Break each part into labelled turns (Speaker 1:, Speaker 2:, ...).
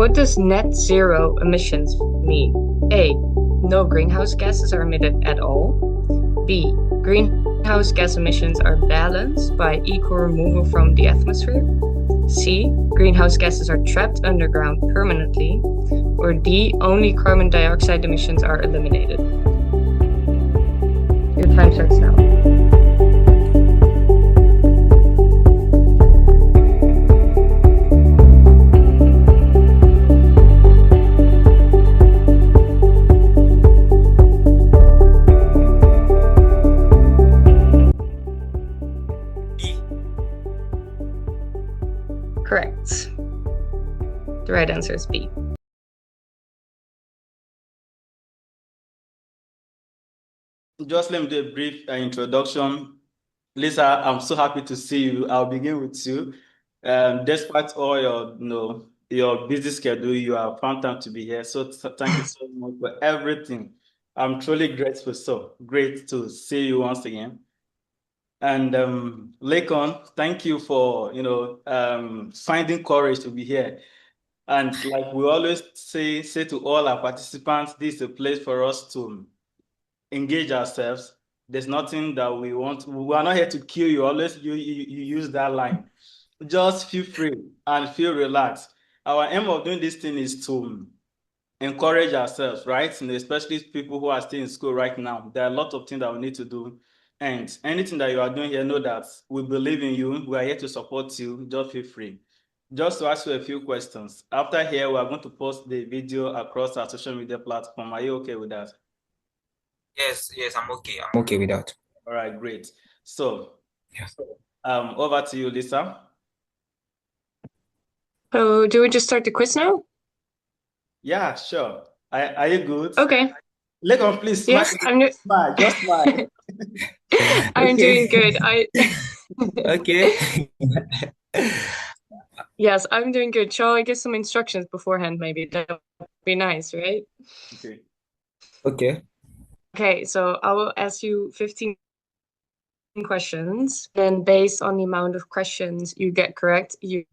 Speaker 1: What does net zero emissions mean? A. No greenhouse gases are emitted at all. B. Greenhouse gas emissions are balanced by equal removal from the atmosphere. C. Greenhouse gases are trapped underground permanently. Or D. Only carbon dioxide emissions are eliminated. Your time starts now. Correct. The right answer is B.
Speaker 2: Just let me do a brief introduction. Lisa, I'm so happy to see you. I'll begin with you. Despite all your busy schedule, you have found time to be here. So thank you so much for everything. I'm truly grateful. So great to see you once again. And Lekan, thank you for finding courage to be here. And like we always say to all our participants, this is a place for us to engage ourselves. There's nothing that we want. We are not here to kill you. Always you use that line. Just feel free and feel relaxed. Our aim of doing this thing is to encourage ourselves, right? And especially people who are still in school right now. There are a lot of things that we need to do. And anything that you are doing here, know that we believe in you. We are here to support you. Just feel free. Just to ask you a few questions. After here, we are going to post the video across our social media platform. Are you okay with that?
Speaker 3: Yes, I'm okay. I'm okay with that.
Speaker 2: All right, great. So, over to you, Lisa.
Speaker 1: So, do we just start the quiz now?
Speaker 2: Yeah, sure. Are you good?
Speaker 1: Okay.
Speaker 2: Lekan, please.
Speaker 1: Yes,
Speaker 2: smile. Just smile.
Speaker 1: I'm doing good.
Speaker 3: Okay.
Speaker 1: Yes, I'm doing good. Shall I give some instructions beforehand? Maybe that would be nice, right?
Speaker 3: Okay.
Speaker 1: Okay, so I will ask you 15 questions, and based on the amount of questions you get correct, you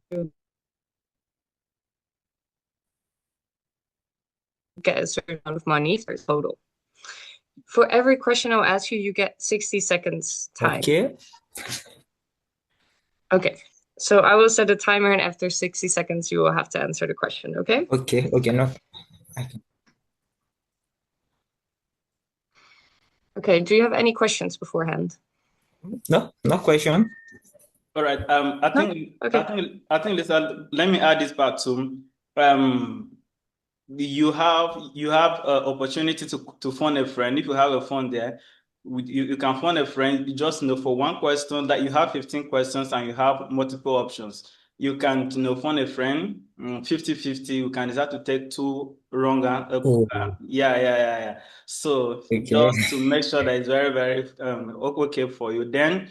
Speaker 1: get a certain amount of money for total. For every question I'll ask you, you get 60 seconds time. Okay. So I will set a timer, and after 60 seconds, you will have to answer the question, okay?
Speaker 3: Okay, no.
Speaker 1: Okay, do you have any questions beforehand?
Speaker 3: No question.
Speaker 2: All right. I think Lisa, let me add this part too. You have opportunity to phone a friend. If you have a phone there, you can phone a friend. You just for one question that you have 15 questions and you have multiple options. You can phone a friend 50-50. You can decide to take two wrong yeah. So just to make sure that it's very, very okay for you. Then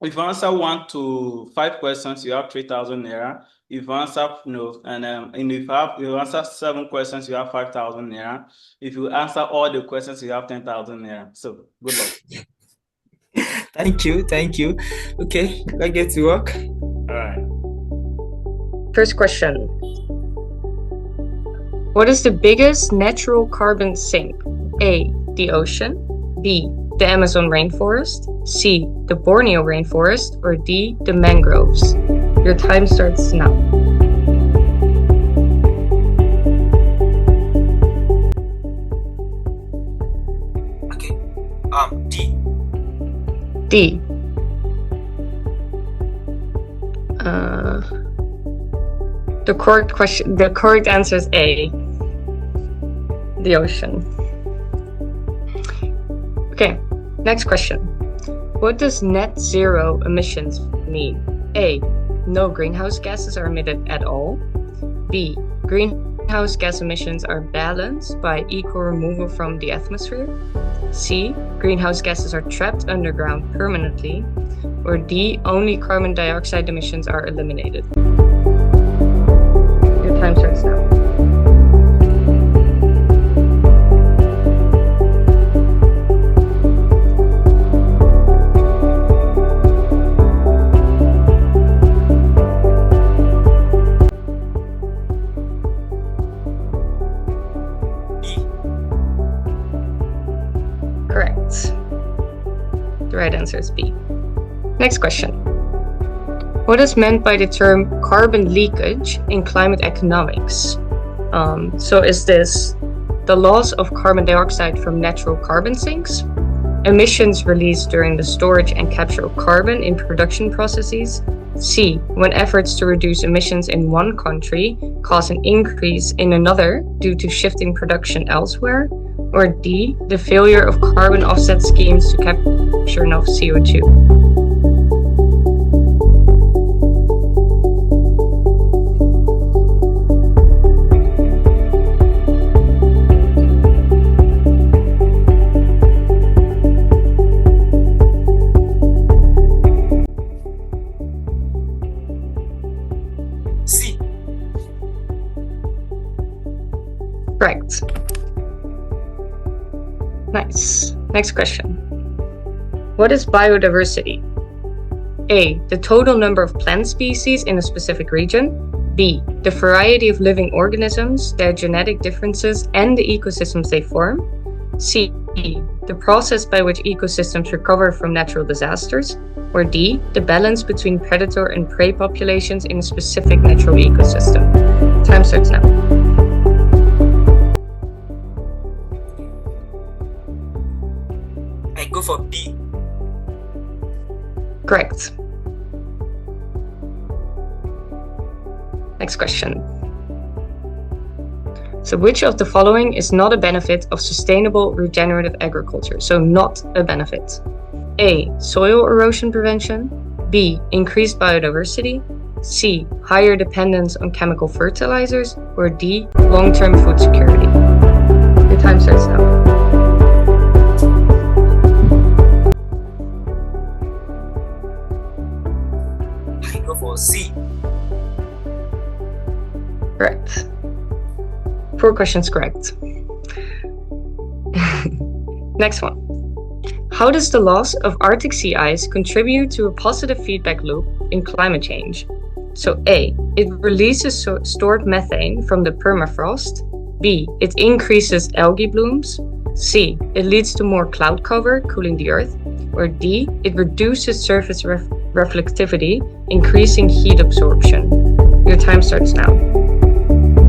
Speaker 2: if you answer 1 to 5 questions, you have 3,000 naira. If you answer and if you answer 7 questions, you have 5,000 naira. If you answer all the questions, you have 10,000 naira. So good luck.
Speaker 3: Thank you. Okay, let's get to work.
Speaker 2: All right.
Speaker 1: First question. What is the biggest natural carbon sink? A, the ocean. B, the Amazon rainforest. C, the Borneo rainforest. Or D, the mangroves. Your time starts now.
Speaker 3: Okay. D.
Speaker 1: D. The correct answer is A, the ocean. Okay, next question. What does net zero emissions mean? A, no greenhouse gases are emitted at all. B, greenhouse gas emissions are balanced by equal removal from the atmosphere. C, greenhouse gases are trapped underground permanently. Or D, only carbon dioxide emissions are eliminated. Your time starts now. right answer is B. Next question. What is meant by the term carbon leakage in climate economics? So is this the loss of carbon dioxide from natural carbon sinks, emissions released during the storage and capture of carbon in production processes, C, when efforts to reduce emissions in one country cause an increase in another due to shifting production elsewhere, or D, the failure of carbon offset schemes to capture enough CO2?
Speaker 3: C.
Speaker 1: Correct. Nice. Next question. What is biodiversity? A, the total number of plant species in a specific region. B, the variety of living organisms, their genetic differences, and the ecosystems they form. C, the process by which ecosystems recover from natural disasters. Or D, the balance between predator and prey populations in a specific natural ecosystem. Time starts now.
Speaker 3: I go for B.
Speaker 1: Correct. Next question. So which of the following is not a benefit of sustainable regenerative agriculture? So not a benefit. A, soil erosion prevention. B, increased biodiversity. C, higher dependence on chemical fertilizers. Or D, long-term food security. Your time starts now.
Speaker 3: I go for C.
Speaker 1: Correct. 4 questions correct. Next one. How does the loss of Arctic sea ice contribute to a positive feedback loop in climate change? So A, it releases stored methane from the permafrost. B, it increases algae blooms. C, it leads to more cloud cover, cooling the earth. Or D, it reduces surface reflectivity, increasing heat absorption. Your time starts now. Mm.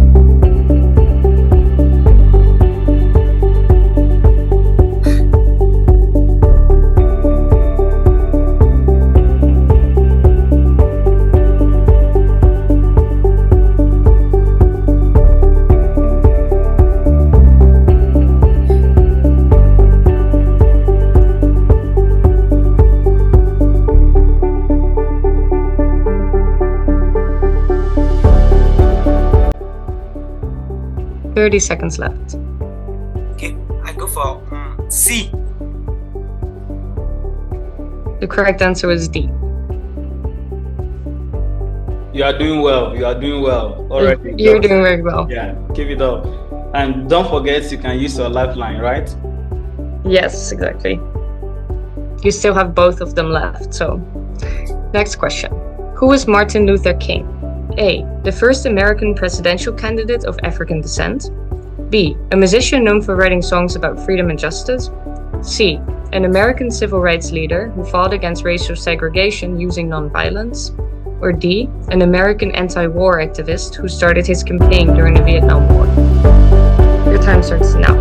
Speaker 1: 30 seconds left.
Speaker 3: Okay, I go for C.
Speaker 1: The correct answer is D.
Speaker 2: You are doing well. You are doing well. Already.
Speaker 1: You're doing very well.
Speaker 2: Yeah, keep it up. And don't forget you can use your lifeline, right?
Speaker 1: Yes, exactly. You still have both of them left. So, next question. Who is Martin Luther King? A, the first American presidential candidate of African descent. B, a musician known for writing songs about freedom and justice. C, an American civil rights leader who fought against racial segregation using nonviolence. Or D, an American anti-war activist who started his campaign during the Vietnam War. Your time starts now.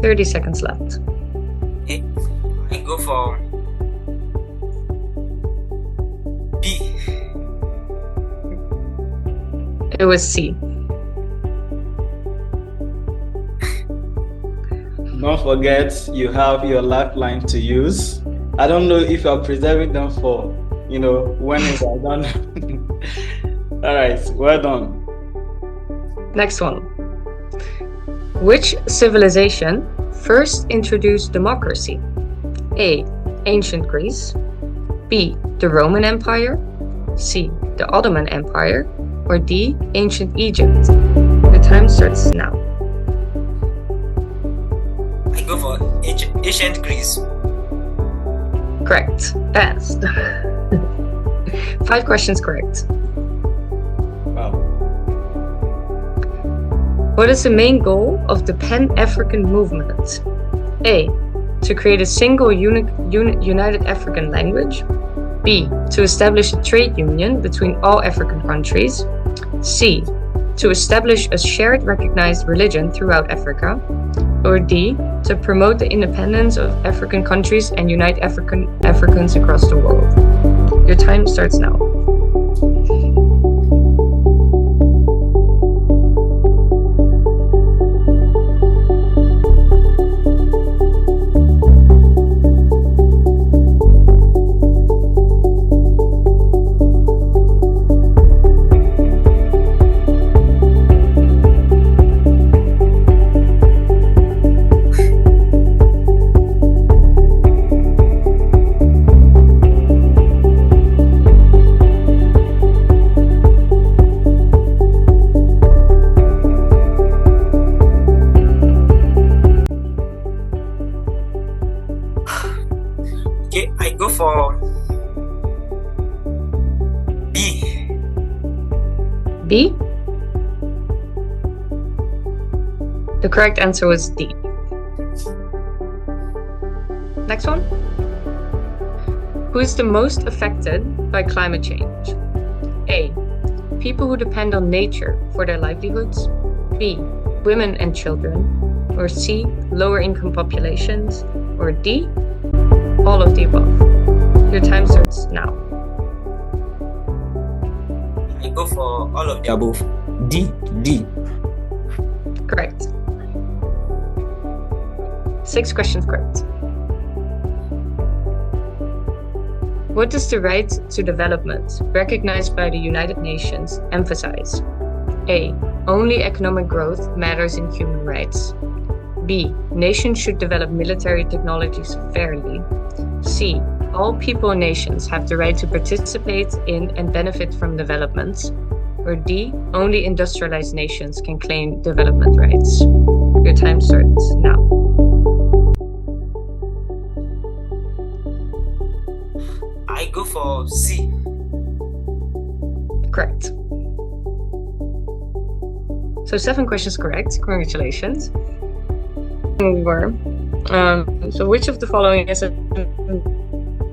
Speaker 1: Thirty seconds left.
Speaker 3: Okay, I go for B.
Speaker 1: It was C.
Speaker 2: Don't forget you have your lifeline to use. I don't know if you're preserving them for, when you are done. All right, well done.
Speaker 1: Next one. Which civilization first introduced democracy? A, ancient Greece, B, the Roman Empire, C, the Ottoman Empire, or D, ancient Egypt? The time starts now.
Speaker 3: I go for ancient Greece.
Speaker 1: Correct. Fast. 5 questions correct.
Speaker 2: Wow.
Speaker 1: What is the main goal of the Pan-African movement? A, to create a single united African language. B, to establish a trade union between all African countries. C, to establish a shared recognized religion throughout Africa. Or D, to promote the independence of African countries and unite Africans across the world. Your time starts now.
Speaker 3: Okay, I go for B.
Speaker 1: B? The correct answer was D. Next one. Who is the most affected by climate change? A, people who depend on nature for their livelihoods. B, women and children. Or C, lower income populations. Or D, all of the above. Your time starts now.
Speaker 3: I go for all of the above. D.
Speaker 1: Correct. 6 questions correct. What does the right to development, recognized by the United Nations, emphasize? A, only economic growth matters in human rights. B, nations should develop military technologies fairly. C, all people and nations have the right to participate in and benefit from development. Or D, only industrialized nations can claim development rights. Your time starts now.
Speaker 3: I go for C.
Speaker 1: Correct. So 7 questions correct. Congratulations. We were. So which of the following is a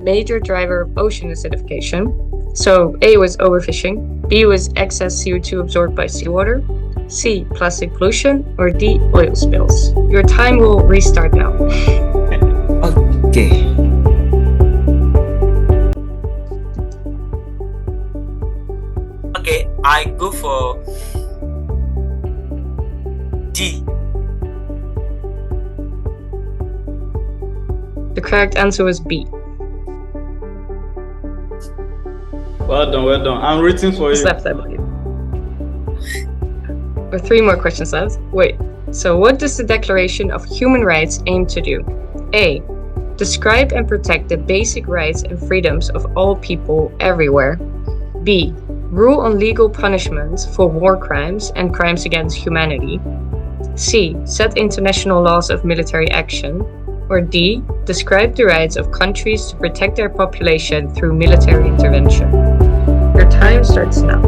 Speaker 1: major driver of ocean acidification? So A was overfishing, B was excess CO2 absorbed by seawater, C, plastic pollution, or D, oil spills. Your time will restart now.
Speaker 3: Okay. Okay, I go for D.
Speaker 1: The correct answer was B.
Speaker 2: Well done. I'm rooting for
Speaker 1: What's
Speaker 2: you.
Speaker 1: left, I believe. Or 3 more questions left. Wait. So what does the Declaration of Human Rights aim to do? A, describe and protect the basic rights and freedoms of all people everywhere. B, rule on legal punishments for war crimes and crimes against humanity. C, set international laws of military action. Or D, describe the rights of countries to protect their population through military intervention. Your time starts now.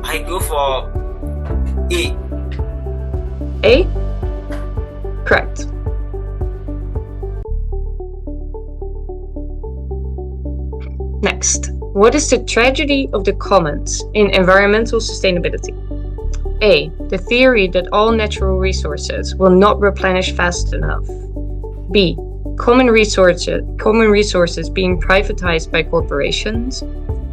Speaker 3: I go for A.
Speaker 1: A? Correct. Next, what is the tragedy of the commons in environmental sustainability? A, the theory that all natural resources will not replenish fast enough. B, common resources being privatized by corporations.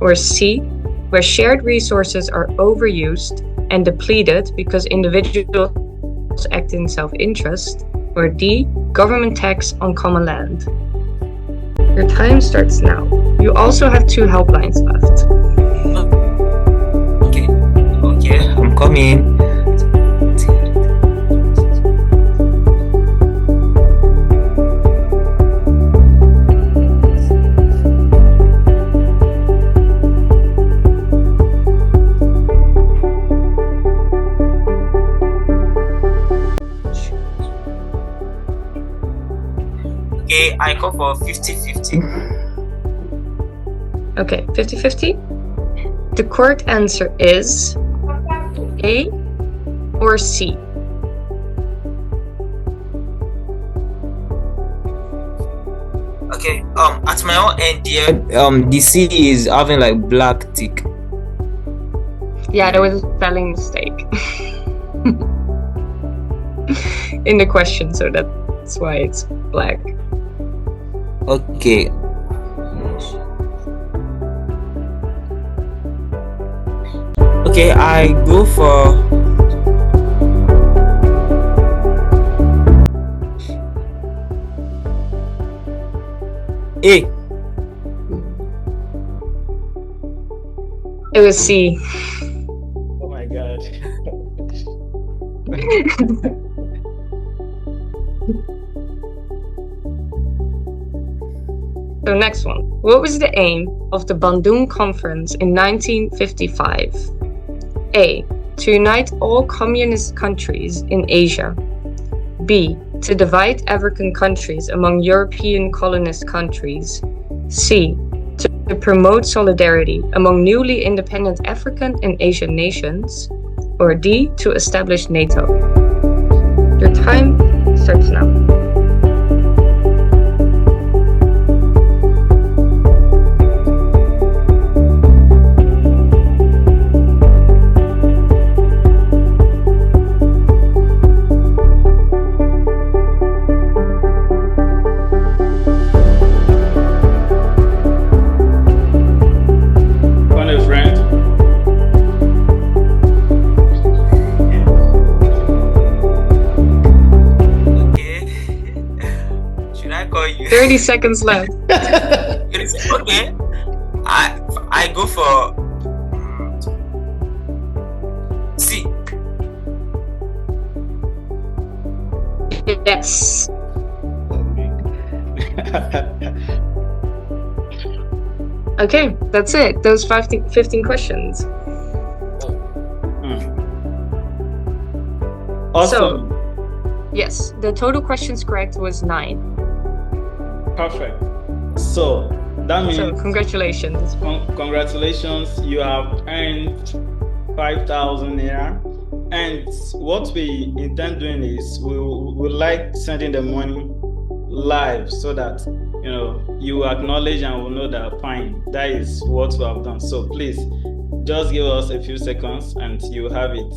Speaker 1: Or C, where shared resources are overused and depleted because individuals act in self-interest. Or D, government tax on common land. Your time starts now. You also have 2 helplines left.
Speaker 3: Okay, I'm coming. Okay, I go for 50-50.
Speaker 1: Okay, 50-50? The correct answer is A or C.
Speaker 3: Okay, at my own end here, the C is having like black tick.
Speaker 1: Yeah, there was a spelling mistake in the question, so that's why it's black.
Speaker 3: Okay. Okay, I go for A.
Speaker 1: It was C.
Speaker 2: Oh my God.
Speaker 1: So next one. What was the aim of the Bandung Conference in 1955? A. To unite all communist countries in Asia. B. To divide African countries among European colonist countries. C. To promote solidarity among newly independent African and Asian nations. Or D. To establish NATO. Your time starts now.
Speaker 3: Okay. Should I call you?
Speaker 1: 30 seconds left.
Speaker 3: Okay. I go for C.
Speaker 1: Yes. Okay, that's it. Those 15 questions.
Speaker 2: Awesome.
Speaker 1: So, yes, the total questions correct was 9.
Speaker 2: Perfect. So that means
Speaker 1: congratulations.
Speaker 2: Congratulations, you have earned 5,000 naira. And what we intend doing is we like sending the money live so that you acknowledge and will know that fine, that is what we have done. So please just give us a few seconds and you have it.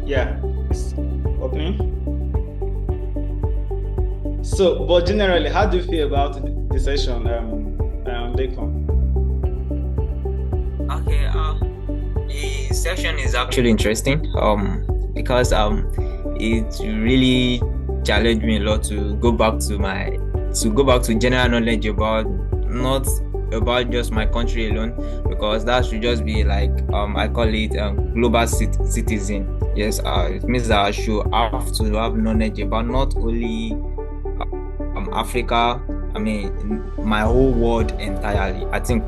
Speaker 2: Yeah, it's opening. So, but generally, how do you feel about the session, Lekan?
Speaker 3: Okay, the session is actually interesting. Because it really challenged me a lot to go back to general knowledge about not about just my country alone, because that should just be like I call it global citizen. Yes, it means that I should have to have knowledge about not only Africa, I mean my whole world entirely. I think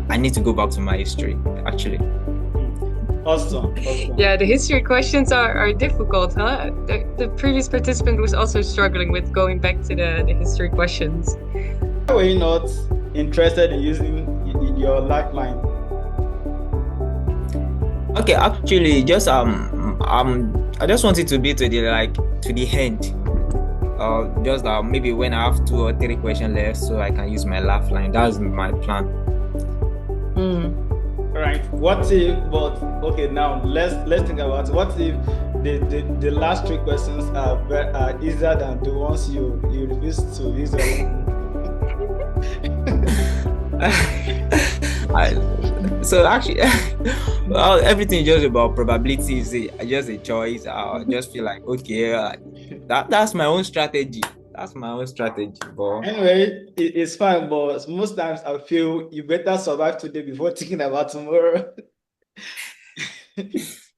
Speaker 3: I need to go back to my history actually.
Speaker 2: Awesome.
Speaker 1: Yeah, the history questions are difficult, huh? The previous participant was also struggling with going back to the history questions.
Speaker 2: Why were you not interested in using your lifeline?
Speaker 3: Okay, actually, just I just wanted to be to the end. Just maybe when I have 2 or 3 questions left, so I can use my lifeline. That's my plan.
Speaker 2: Right. What if? But okay, now let's think about what if the last 3 questions are easier than the ones you refuse to use.
Speaker 3: So actually, well, everything is just about probability. It's just a choice. I just feel like okay, That's my own strategy. That's my own strategy. But
Speaker 2: Anyway, it's fine, but most times I feel you better survive today before thinking about tomorrow.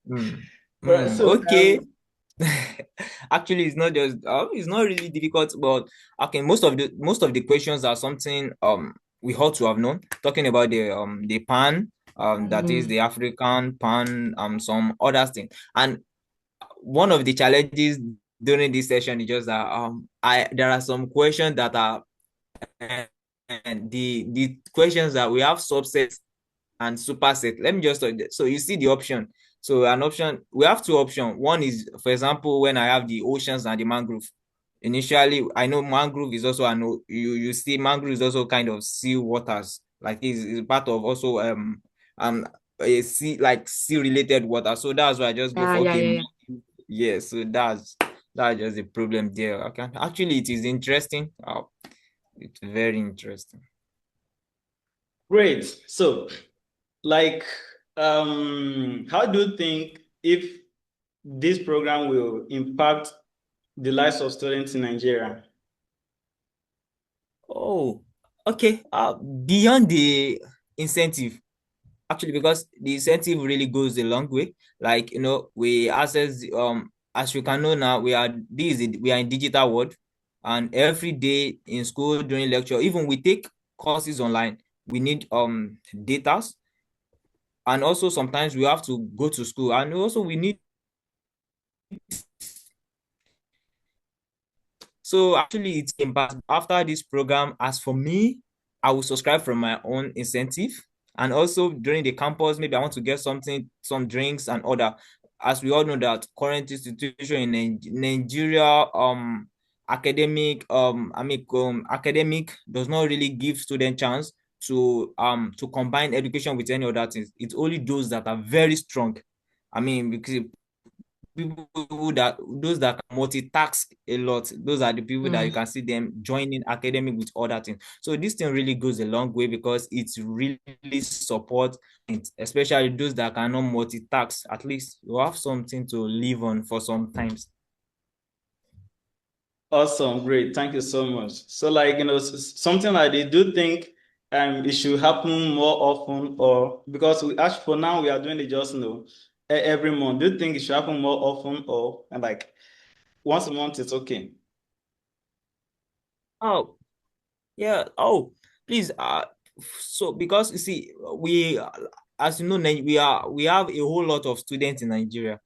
Speaker 3: hmm,
Speaker 2: Right, so
Speaker 3: okay. Actually, it's not just it's not really difficult, but okay, most of the questions are something we ought to have known. Talking about the pan, that is the African pan, some other thing. And one of the challenges during this session is just that I there are some questions that are and the questions that we have subsets and superset. Let me just so you see the option. So an option, we have two options. One is, for example, when I have the oceans and the mangrove. Initially, I know mangrove is also you see mangrove is also kind of sea waters, like is part of also a sea related water. So that's why I just go
Speaker 1: Yeah,
Speaker 3: for
Speaker 1: yeah,
Speaker 3: okay.
Speaker 1: yeah, yeah.
Speaker 3: Yeah, so that's just the problem there. Okay, actually, it is interesting. It's very interesting.
Speaker 2: great. So, like, how do you think if this program will impact the lives of students in Nigeria?
Speaker 3: Oh, okay. Beyond the incentive, actually, because the incentive really goes a long way. Like, we access as you can know now, we are in digital world, and every day in school during lecture, even we take courses online, we need data, and also sometimes we have to go to school, and also we need. So actually, it's impact after this program. As for me, I will subscribe from my own incentive, and also during the campus, maybe I want to get something, some drinks and other. As we all know that current institution in Nigeria, academic does not really give student chance to combine education with any other things. It's only those that are very strong. I mean, because people those that can multitask a lot, those are the people that you can see them joining academic with other things. So this thing really goes a long way because it really supports, especially those that cannot multitask. At least you have something to live on for some times.
Speaker 2: Awesome, great. Thank you so much. So, like, something like they do think it should happen more often, or because we actually for now we are doing it just every month. Do you think it should happen more often, or and like once a month it's okay?
Speaker 3: Oh, yeah. Oh, please. So because you see, as you know, we have a whole lot of students in Nigeria,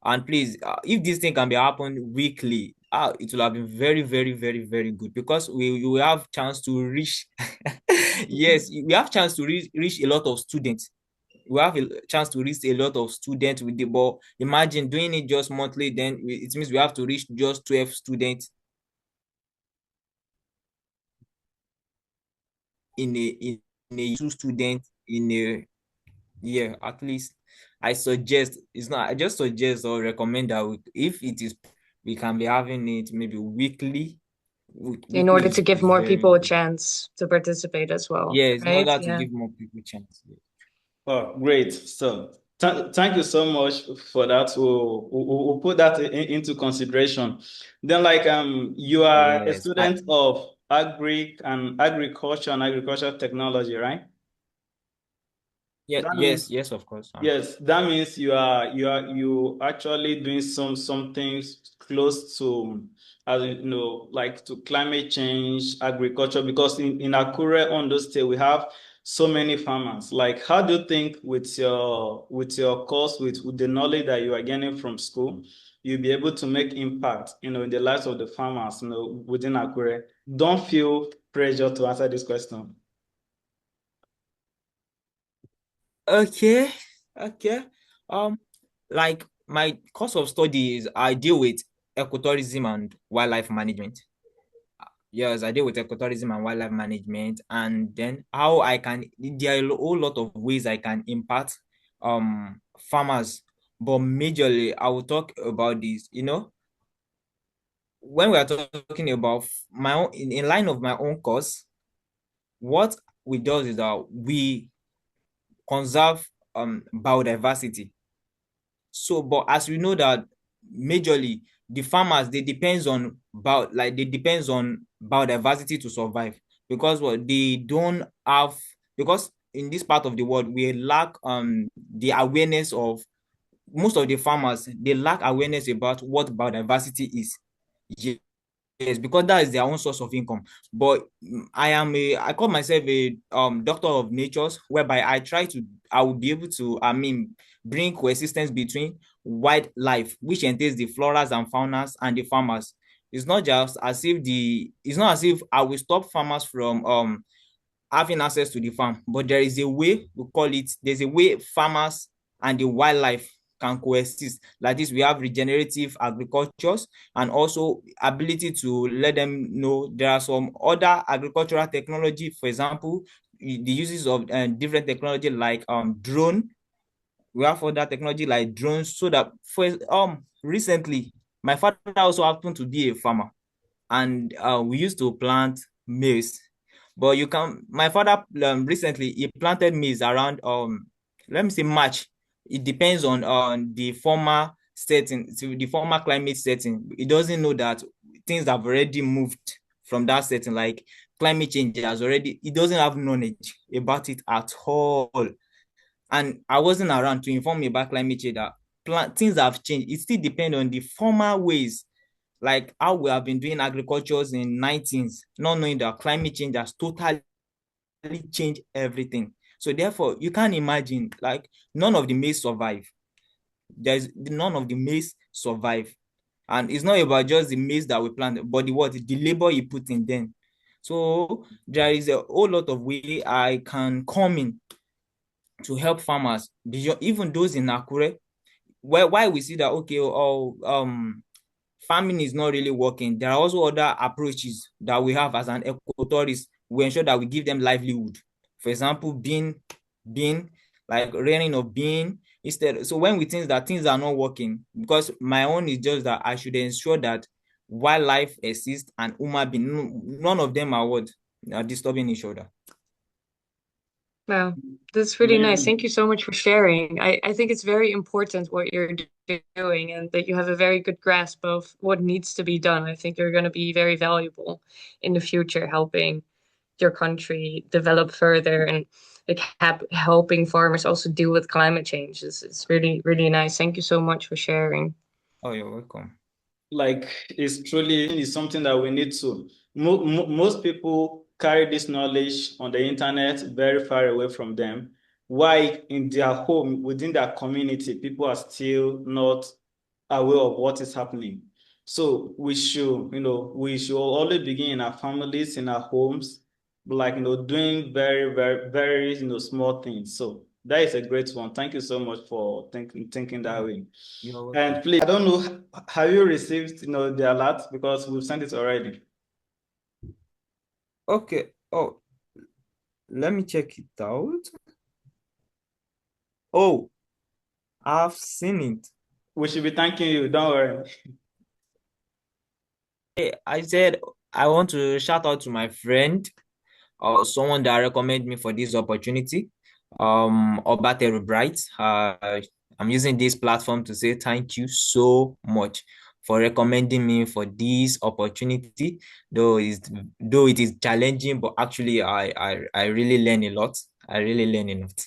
Speaker 3: and please, if this thing can be happen weekly, it will have been very, very, very, very good because we will have chance to reach. Yes, we have chance to reach a lot of students. We have a chance to reach a lot of students with the but imagine doing it just monthly, then it means we have to reach just 12 students in a two students in a year at least. I suggest it's not I just suggest or recommend that if it is we can be having it maybe weekly.
Speaker 1: In
Speaker 3: Weekly
Speaker 1: order to give
Speaker 3: is
Speaker 1: more
Speaker 3: very
Speaker 1: people a
Speaker 3: good.
Speaker 1: chance to participate as well,
Speaker 3: Yes, in
Speaker 1: right?
Speaker 3: order to
Speaker 1: Yeah.
Speaker 3: give more people chance.
Speaker 2: Oh, great. So, thank you so much for that. We'll put that into consideration. Then, like, you are a
Speaker 3: Yes,
Speaker 2: student of agriculture and agricultural technology, right?
Speaker 3: yeah,
Speaker 2: That
Speaker 3: yes,
Speaker 2: means
Speaker 3: yes, of course.
Speaker 2: yes, that means you actually doing some things close to as like to climate change, agriculture, because in Akure, Ondo State, we have so many farmers. Like, how do you think with your course, with the knowledge that you are getting from school, you'll be able to make impact, in the lives of the farmers, within Akure? Don't feel pressure to answer this question.
Speaker 3: Okay, okay. Um, like my course of study is I deal with ecotourism and wildlife management. Yes, I deal with ecotourism and wildlife management, and then how I can there are a whole lot of ways I can impact farmers, but majorly I will talk about this. When we are talking about my own in line of my own course, what we do is that we conserve biodiversity. So, but as we know that majorly the farmers, they depends on biodiversity to survive, because what they don't have, because in this part of the world we lack the awareness of, most of the farmers, they lack awareness about what biodiversity is. Yes, because that is their own source of income. But I call myself a doctor of natures, whereby I will be able to, bring coexistence between wildlife, which entails the floras and faunas, and the farmers. It's not as if I will stop farmers from having access to the farm, but there is a way, there's a way farmers and the wildlife can coexist. Like this, we have regenerative agricultures, and also ability to let them know there are some other agricultural technology. For example, the uses of different technology like drone. We have other technology like drones, so that for recently, my father also happened to be a farmer, and we used to plant maize. But my father recently he planted maize around let me say March. It depends on the former setting, to the former climate setting. It doesn't know that things have already moved from that setting, like climate change has already, it doesn't have knowledge about it at all. And I wasn't around to inform me about climate change, that things have changed. It still depends on the former ways, like how we have been doing agricultures in 19s, not knowing that climate change has totally changed everything. So therefore, you can't imagine, like, none of the maize survive. There's none of the maize survive. And it's not about just the maize that we plant, but the labor you put in them. So there is a whole lot of way I can come in to help farmers, beyond even those in Akure, why we see that, okay, farming is not really working. There are also other approaches that we have as an ecotourist. We ensure that we give them livelihood. For example, bean, like rearing of bean instead. So when we think that things are not working, because my own is just that I should ensure that wildlife exists and human being, none of them are disturbing each other.
Speaker 1: Wow, that's really nice. Thank you so much for sharing. I think it's very important what you're doing and that you have a very good grasp of what needs to be done. I think you're going to be very valuable in the future, helping your country develop further and like helping farmers also deal with climate change. It's really, really nice. Thank you so much for sharing.
Speaker 3: Oh, you're welcome.
Speaker 2: Like, it's truly is something that we need to. Most people carry this knowledge on the internet very far away from them. Why in their home, within their community, people are still not aware of what is happening. So we should always begin in our families, in our homes, like, doing very, very, very, small things. So that is a great one. Thank you so much for thinking that way.
Speaker 3: You're welcome.
Speaker 2: And please, I don't know, have you received, the alert? Because we've sent it already.
Speaker 3: Okay. Oh, let me check it out. Oh, I've seen it.
Speaker 2: We should be thanking you. Don't worry.
Speaker 3: I said I want to shout out to my friend, or someone that recommended me for this opportunity. Obateru Bright. I'm using this platform to say thank you so much for recommending me for this opportunity. Though it is challenging, but actually I really learn a lot. I really learn a lot.